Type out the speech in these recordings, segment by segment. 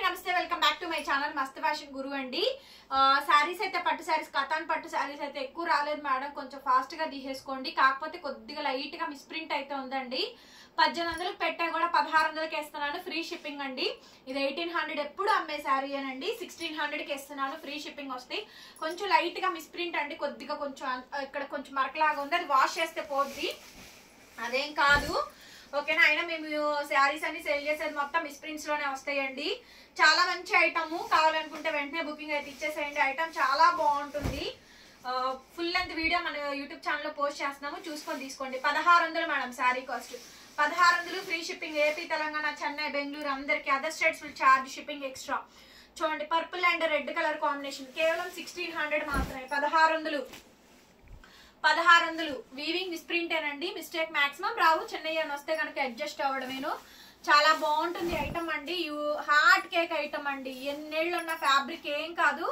నమస్తే welcome back to my channel మస్త్ fashion గురు అండి. సారీస్ అయితే పట్టు సారీస్ కథాన్ పట్టు సారీస్ అయితే ఎక్కువ రాలేదు మేడం, కొంచెం ఫాస్ట్ గా తీసేసుకోండి. కాకపోతే కొద్దిగా లైట్ గా మిస్ప్రింట్ అయితే ఉందండి. 1800కి పెట్టా కూడా 1600కి ఇస్తున్నాను, ఫ్రీ షిప్పింగ్ అండి. ఇది 1800 ఎప్పుడు అమ్మే సారీ అనండి, 1600కి ఇస్తున్నాను, ఫ్రీ షిప్పింగ్ వస్తాయి. కొంచెం లైట్ గా మిస్ప్రింట్ అండి, కొద్దిగా కొంచెం ఇక్కడ కొంచెం మరకలాగా ఉంది, అది వాష్ చేస్తే పోద్ది, అదేం కాదు ఓకేనా. అయినా మేము శారీస్ అన్ని సేల్ చేసేది మొత్తం మిస్ప్రింట్స్ లోనే వస్తాయండి. చాలా మంచి ఐటమ్, కావాలనుకుంటే వెంటనే బుకింగ్ అయితే ఇచ్చేసేయండి. ఐటమ్ చాలా బాగుంటుంది. ఫుల్ లెంత్ వీడియో మన యూట్యూబ్ ఛానల్లో పోస్ట్ చేస్తున్నాము, చూసుకొని తీసుకోండి. 1600 madam sari cost, 1600 free shipping. AP, Telangana, Chennai, Bengaluru అందరికి. Other states will charge shipping extra. చూడండి, purple and red colour combination, కేవలం 1600 మాత్రమే. 1600 వీవింగ్ మిస్ప్రింట్ ఏనండి, మిస్టేక్ మాక్సిమం రావు. చెన్నై అని వస్తే కనుక అడ్జస్ట్ అవ్వడమేను. చాలా బాగుంటుంది ఐటమ్ అండి, హార్ట్ కేక్ ఐటమ్ అండి. ఎన్నేళ్ళు ఉన్న ఫ్యాబ్రిక్ ఏం కాదు.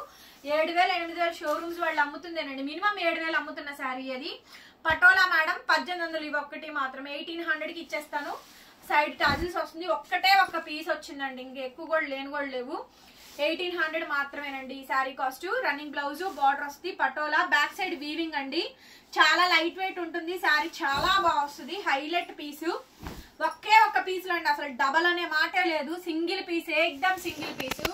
7000 8000 షోరూమ్స్ వాళ్ళు అమ్ముతుందేనండి, మినిమం 7000 అమ్ముతున్న శారీ అది. పటోలా మేడం 1800, ఇవి ఒక్కటి మాత్రం 1800కి ఇచ్చేస్తాను. సైడ్ టాజిల్స్ వస్తుంది, ఒక్కటే ఒక్క పీస్ వచ్చిందండి, ఇంక ఎక్కువ కూడా లేని కూడా లేవు. 1800 మాత్రమేనండి ఈ sari cost. Running blouse, border వస్తుంది, పటోలా, బ్యాక్ సైడ్ వీవింగ్ అండి. చాలా లైట్ వెయిట్ ఉంటుంది శారీ, చాలా బాగా వస్తుంది. హైలైట్ పీసు, ఒకే ఒక్క పీస్ లో అండి, అసలు డబల్ అనే మాటే లేదు, సింగిల్ పీస్, ఏకదమ్ సింగిల్ పీసు.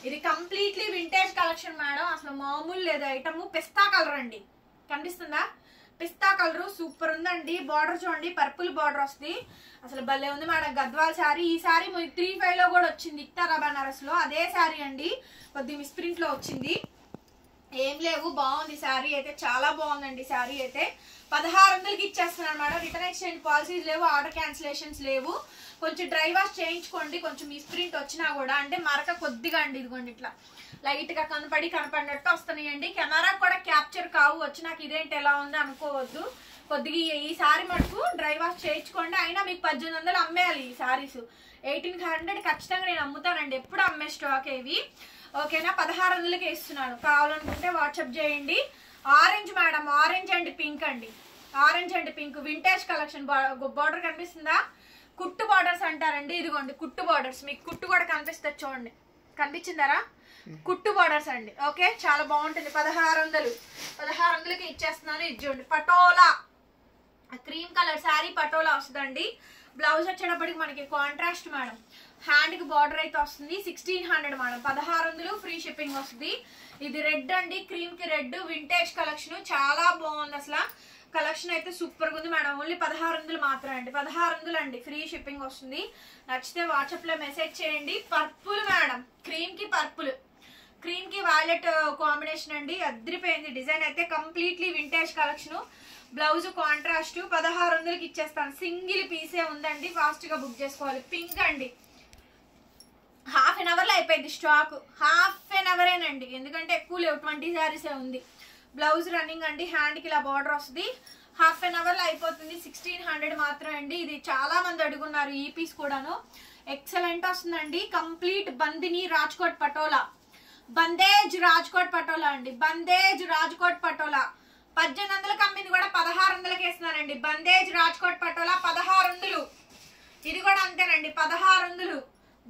ఇది కంప్లీట్లీ వింటేజ్ కలెక్షన్ మేడం, అసలు మామూలు లేదు ఐటమ్. పిస్తా కలర్ అండి, కనిపిస్తుందా? పిస్తా కలర్ సూపర్ ఉందండి. బార్డర్ చూడండి, పర్పుల్ బార్డర్ వస్తుంది, అసలు భలే ఉంది మేడం. గద్వాల్ శారీ, ఈ శారీ 35 లో కూడా వచ్చింది, ఇక్తారా బనారస్ లో, అదే శారీ అండి. కొద్ది మిస్ప్రింట్ లో వచ్చింది, ఏం లేవు, బాగుంది శారీ అయితే, చాలా బాగుందండి శారీ అయితే. 1600కి ఇచ్చేస్తున్నాను మేడం. రిటర్న్ ఎక్స్చేంజ్ పాలసీస్ లేవు, ఆర్డర్ క్యాన్సిలేషన్స్ లేవు. కొంచెం డ్రై వాష్ చేయించుకోండి, కొంచెం మిస్ప్రింట్ వచ్చినా కూడా. అంటే మరక కొద్దిగా అండి, ఇదిగోండి ఇట్లా లైట్ గా కనపడినట్టు వస్తున్నాయండి. కెమెరా కూడా క్యాప్చర్ కావు, వచ్చి నాకు ఇదేంటి ఎలా ఉంది అనుకోవద్దు. కొద్దిగా ఈసారి మటుకు డ్రై వాష్ చేయించుకోండి. అయినా మీకు 1800 అమ్మేయాలి ఈ సారీస్. 1800 ఖచ్చితంగా నేను అమ్ముతానండి, ఎప్పుడు అమ్మే స్టాక్ ఇవి ఓకేనా. 1600కే ఇస్తున్నాను, కావాలనుకుంటే వాట్సాప్ చేయండి. Orange madam, orange and pink అండి, orange and pink vintage collection. Border కనిపిస్తుందా? కుట్టు బార్డర్స్ అంటారండి, ఇదిగోండి కుట్టు బార్డర్స్. మీకు కుట్టు కూడా కనిపిస్తుంది చూడండి, కనిపించిందరా? కుట్టు బార్డర్స్ అండి, ఓకే, చాలా బాగుంటుంది. 1600కి ఇచ్చేస్తున్నాను. ఇది చూడండి, పటోలా క్రీమ్ కలర్ శారీ, పటోలా వస్తుందండి. బ్లౌజ్ వచ్చేటప్పటికి మనకి కాంట్రాస్ట్ మేడం, హ్యాండ్ కి బార్డర్ అయితే వస్తుంది. 1600 మేడం, 1600 ఫ్రీ షిప్పింగ్ వస్తుంది. ఇది రెడ్ అండి, క్రీమ్ కి రెడ్, వింటేజ్ కలెక్షన్, చాలా బాగుంది అసలు. కలెక్షన్ అయితే సూపర్ గా ఉంది మేడం. ఓన్లీ 1600 మాత్రమే అండి, 1600 అండి, ఫ్రీ షిప్పింగ్ వస్తుంది. నచ్చితే వాట్సాప్ లో మెసేజ్ చేయండి. పర్పుల్ మేడం, క్రీమ్ కి పర్పుల్, క్రీమ్ కి వైలెట్ కాంబినేషన్ అండి, అద్రిపోయింది డిజైన్ అయితే. Completely vintage collection, blouse contrast. 1600కి ఇచ్చేస్తాను, సింగిల్ పీసే ఉందండి, ఫాస్ట్ గా బుక్ చేసుకోవాలి. పింక్ అండి, హాఫ్ అన్ అవర్ లో అయిపోయింది స్టాక్, హాఫ్ అన్ అవరేనండి, ఎందుకంటే ఎక్కువ లేవు, 20 శారీసే ఉంది. బ్లౌజ్ రన్నింగ్ అండి, హ్యాండ్ కి ఇలా బార్డర్ వస్తుంది, హాఫ్ అన్ అవర్ లో అయిపోతుంది. 1600 మాత్రమే అండి. ఇది చాలా మంది అడుగున్నారు, ఈ పీస్ కూడాను ఎక్సలెంట్ వస్తుందండి. కంప్లీట్ బందిని రాజ్కోట్ పటోలా, బందేజ్ రాజ్కోట్ పటోలా అండి, బందేజ్ రాజ్కోట్ పటోలా. 1800కి అమ్మింది కూడా 1600కి ఇస్తున్నారండి. బందేజ్ రాజ్కోట్ పటోలా 1600, ఇది కూడా అంతేనండి, 1600.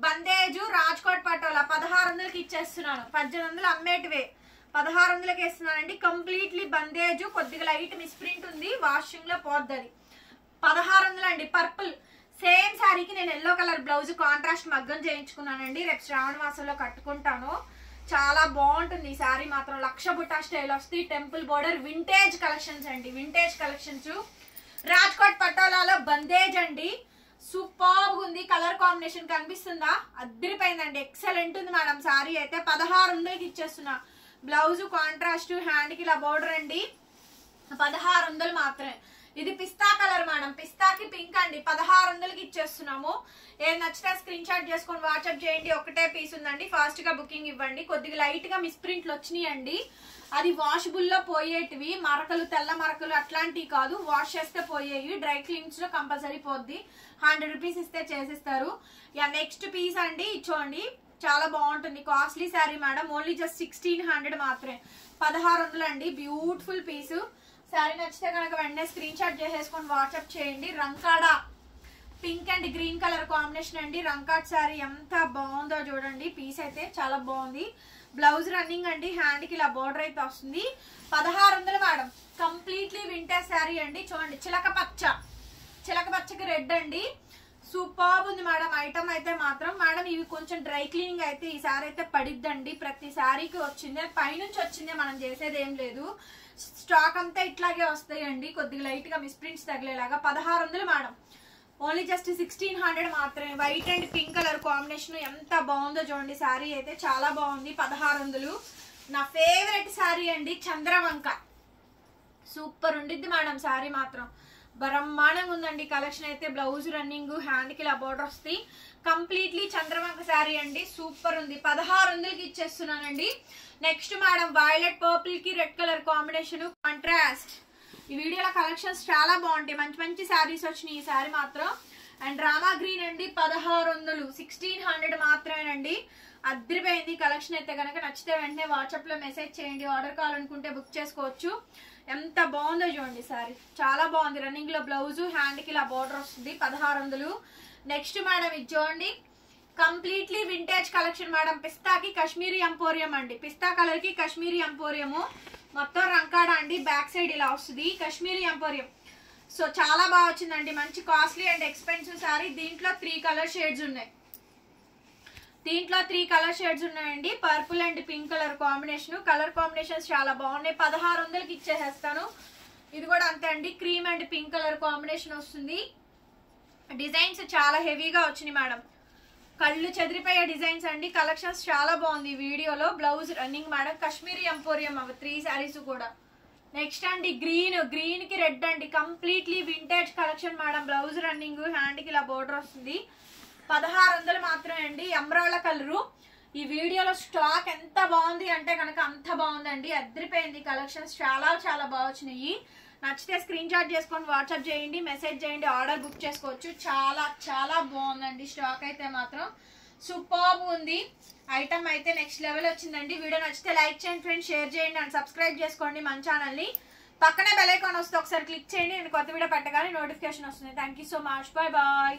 బందేజ్ రాజ్కోట్ పటోలా 1600కి ఇచ్చేస్తున్నాను. 1800 అమ్మేటివే, 1600కి ఇస్తున్నానండి. కంప్లీట్లీ బందేజ్, కొద్దిగా లైట్ మిస్ప్రింట్ ఉంది, వాషింగ్ లో పోద్ది. 1600 అండి. పర్పుల్ సేమ్ శారీకి నేను ఎల్లో కలర్ బ్లౌజ్ కాంట్రాస్ట్ మగ్గం చేయించుకున్నానండి, రేపు శ్రావణ మాసంలో కట్టుకుంటాను. చాలా బాగుంటుంది ఈ శారీ మాత్రం. లక్ష బుట్టా స్టైల్ వస్తుంది, టెంపుల్ బోర్డర్, వింటేజ్ కలెక్షన్స్ అండి, వింటేజ్ కలెక్షన్స్. రాజ్కోట్ పటోలాలో బందేజ్ అండి, సూపర్ ఉంది. కలర్ కాంబినేషన్ కనిపిస్తుందా? అద్దరిపోయిందండి, ఎక్సలెంట్ ఉంది మేడం శారీ అయితే. 1600కి ఇచ్చేస్తున్నా. బ్లౌజ్ కాంట్రాస్ట్, హ్యాండ్ కి ఇలా బోర్డర్ అండి, 1600 మాత్రమే. ఇది పిస్తా కలర్ మేడం, పిస్తాకి పింక్ అండి, 1600కి ఇచ్చేస్తున్నాము. ఏం నచ్చితే స్క్రీన్ షాట్ చేసుకొని వాట్సాప్ చేయండి. ఒకటే పీస్ ఉందండి, ఫాస్ట్ గా బుకింగ్ ఇవ్వండి. కొద్దిగా లైట్ గా మిస్ప్రింట్లు వచ్చినాయి అండి, అది వాషబుల్ లో పోయేటివి, మరకలు తెల్ల మరకలు అట్లాంటివి కాదు, వాష్ చేస్తే పోయేవి. డ్రై క్లీన్స్ లో కంపల్సరీ పోద్ది, 100 రూపీస్ ఇస్తే చేసిస్తారు. నెక్స్ట్ పీస్ అండి, చూడండి చాలా బాగుంటుంది, costly sari madam, only just 1600 మాత్రమే. 1600 అండి, బ్యూటిఫుల్ పీసు. శారీ నచ్చితే కనుక వెంటనే స్క్రీన్ షాట్ చేసేసుకొని వాట్సాప్ చేయండి. రంకాడా pink and green colour combination అండి. రంకాట్ శారీ ఎంత బాగుందో చూడండి. పీస్ అయితే చాలా బాగుంది. బ్లౌజ్ రన్నింగ్ అండి. హ్యాండ్ కి ఇలా బోర్డర్ అయితే వస్తుంది. 1600 మేడం. కంప్లీట్లీ వింటర్ శారీ అండి. చూడండి చిలక పచ్చకి రెడ్ అండి. సూపర్ ఉంది మేడం. ఐటమ్ అయితే మాత్రం మేడం ఇవి కొంచెం డ్రై క్లీనింగ్ అయితే ఈ సారీ అయితే పడిద్దండి. ప్రతి శారీకి వచ్చిందే, పైనుంచి వచ్చిందే, మనం చేసేది ఏం లేదు. స్టాక్ అంతా ఇట్లాగే వస్తాయండి. కొద్దిగా లైట్ గా మిస్ప్రింట్స్ తగిలేలాగా. 1600 మేడం. ఓన్లీ జస్ట్ 1600 మాత్రమే. White and pink colour combination ఎంత బాగుందో చూడండి. శారీ అయితే చాలా బాగుంది. 1600. నా ఫేవరెట్ శారీ అండి చంద్రవంక. సూపర్ ఉండిద్ది మేడం శారీ మాత్రం. బ్రహ్మాండంగా ఉందండి కలెక్షన్ అయితే. బ్లౌజ్ రన్నింగ్, హ్యాండ్ కి ఇలా బోర్డర్ వస్తాయి. కంప్లీట్లీ చంద్రవంక శారీ అండి. సూపర్ ఉంది. 1600కి ఇచ్చేస్తున్నానండి. నెక్స్ట్ మేడం వైలెట్ పర్పుల్ కి రెడ్ కలర్ కాంబినేషన్ కాంట్రాస్ట్. ఈ వీడియోలో కలెక్షన్స్ చాలా బాగుంటాయి. మంచి మంచి శారీస్ వచ్చినాయి ఈ శారీ మాత్రం. అండ్ రామా గ్రీన్ అండి. 1600, 1600 మాత్రమేనండి. అద్దరిపోయింది కలెక్షన్ అయితే. కనుక నచ్చితే వెంటనే వాట్సాప్ లో మెసేజ్ చేయండి. ఆర్డర్ కావాలనుకుంటే బుక్ చేసుకోవచ్చు. ఎంత బాగుందో చూడండి సారీ. చాలా బాగుంది. రన్నింగ్ లో బ్లౌజ్, హ్యాండ్ కి ఇలా బోర్డర్ వస్తుంది. 1600. నెక్స్ట్ మేడం ఇది చూడండి. Completely vintage collection madam. పిస్తాకి కాశ్మీరీ ఎంపోరియం అండి. పిస్తా కలర్ కి కాశ్మీరీ ఎంపోరియము. మొత్తం రంకాడ అండి. బ్యాక్ సైడ్ ఇలా వస్తుంది. కాశ్మీరీ ఎంపోరియం. సో చాలా బాగా వచ్చిందండి. మంచి కాస్ట్లీ అండ్ ఎక్స్పెన్సివ్ సారీ. దీంట్లో 3 కలర్ షేడ్స్ ఉన్నాయి. ఉన్నాయండి. Purple and pink colour combination. Colour combinations చాలా బాగున్నాయి. 1600కి ఇచ్చేసేస్తాను. ఇది కూడా అంతే అండి. Cream and pink colour combination వస్తుంది. డిజైన్స్ చాలా హెవీగా వచ్చినాయి మేడం. కళ్ళు చెదిరిపోయే డిజైన్స్ అండి. కలెక్షన్స్ చాలా బాగుంది ఈ వీడియోలో. Blouse running madam. Kashmiri emporium అవి 3 శారీస్ కూడా. నెక్స్ట్ అండి గ్రీన్ కి రెడ్ అండి. Completely vintage collection madam. Blouse running, hand కి ఇలా బోర్డర్ వస్తుంది. 1600 మాత్రమే అండి. Embroidery colour. ఈ వీడియోలో స్టాక్ ఎంత బాగుంది అంటే కనుక అంత బాగుందండి. అద్దరిపోయింది. కలెక్షన్స్ చాలా చాలా బాగా వచ్చినాయి. నచ్చితే స్క్రీన్ షాట్ చేసుకొని వాట్సాప్ చేయండి, మెసేజ్ చేయండి, ఆర్డర్ బుక్ చేసుకోవచ్చు. చాలా చాలా బాగుందండి. స్టాక్ అయితే మాత్రం సూపర్ ఉంది. ఐటమ్ అయితే నెక్స్ట్ లెవెల్ వచ్చిందండి. వీడియో నచ్చితే లైక్ చేయండి ఫ్రెండ్స్, షేర్ చేయండి అండ్ సబ్స్క్రైబ్ చేసుకోండి మన ఛానల్ని. పక్కనే బెల్ ఐకాన్ వస్తే ఒకసారి క్లిక్ చేయండి. నేను కొత్త వీడియో పెట్టగానే నోటిఫికేషన్ వస్తుంది. Thank you so much. Bye bye.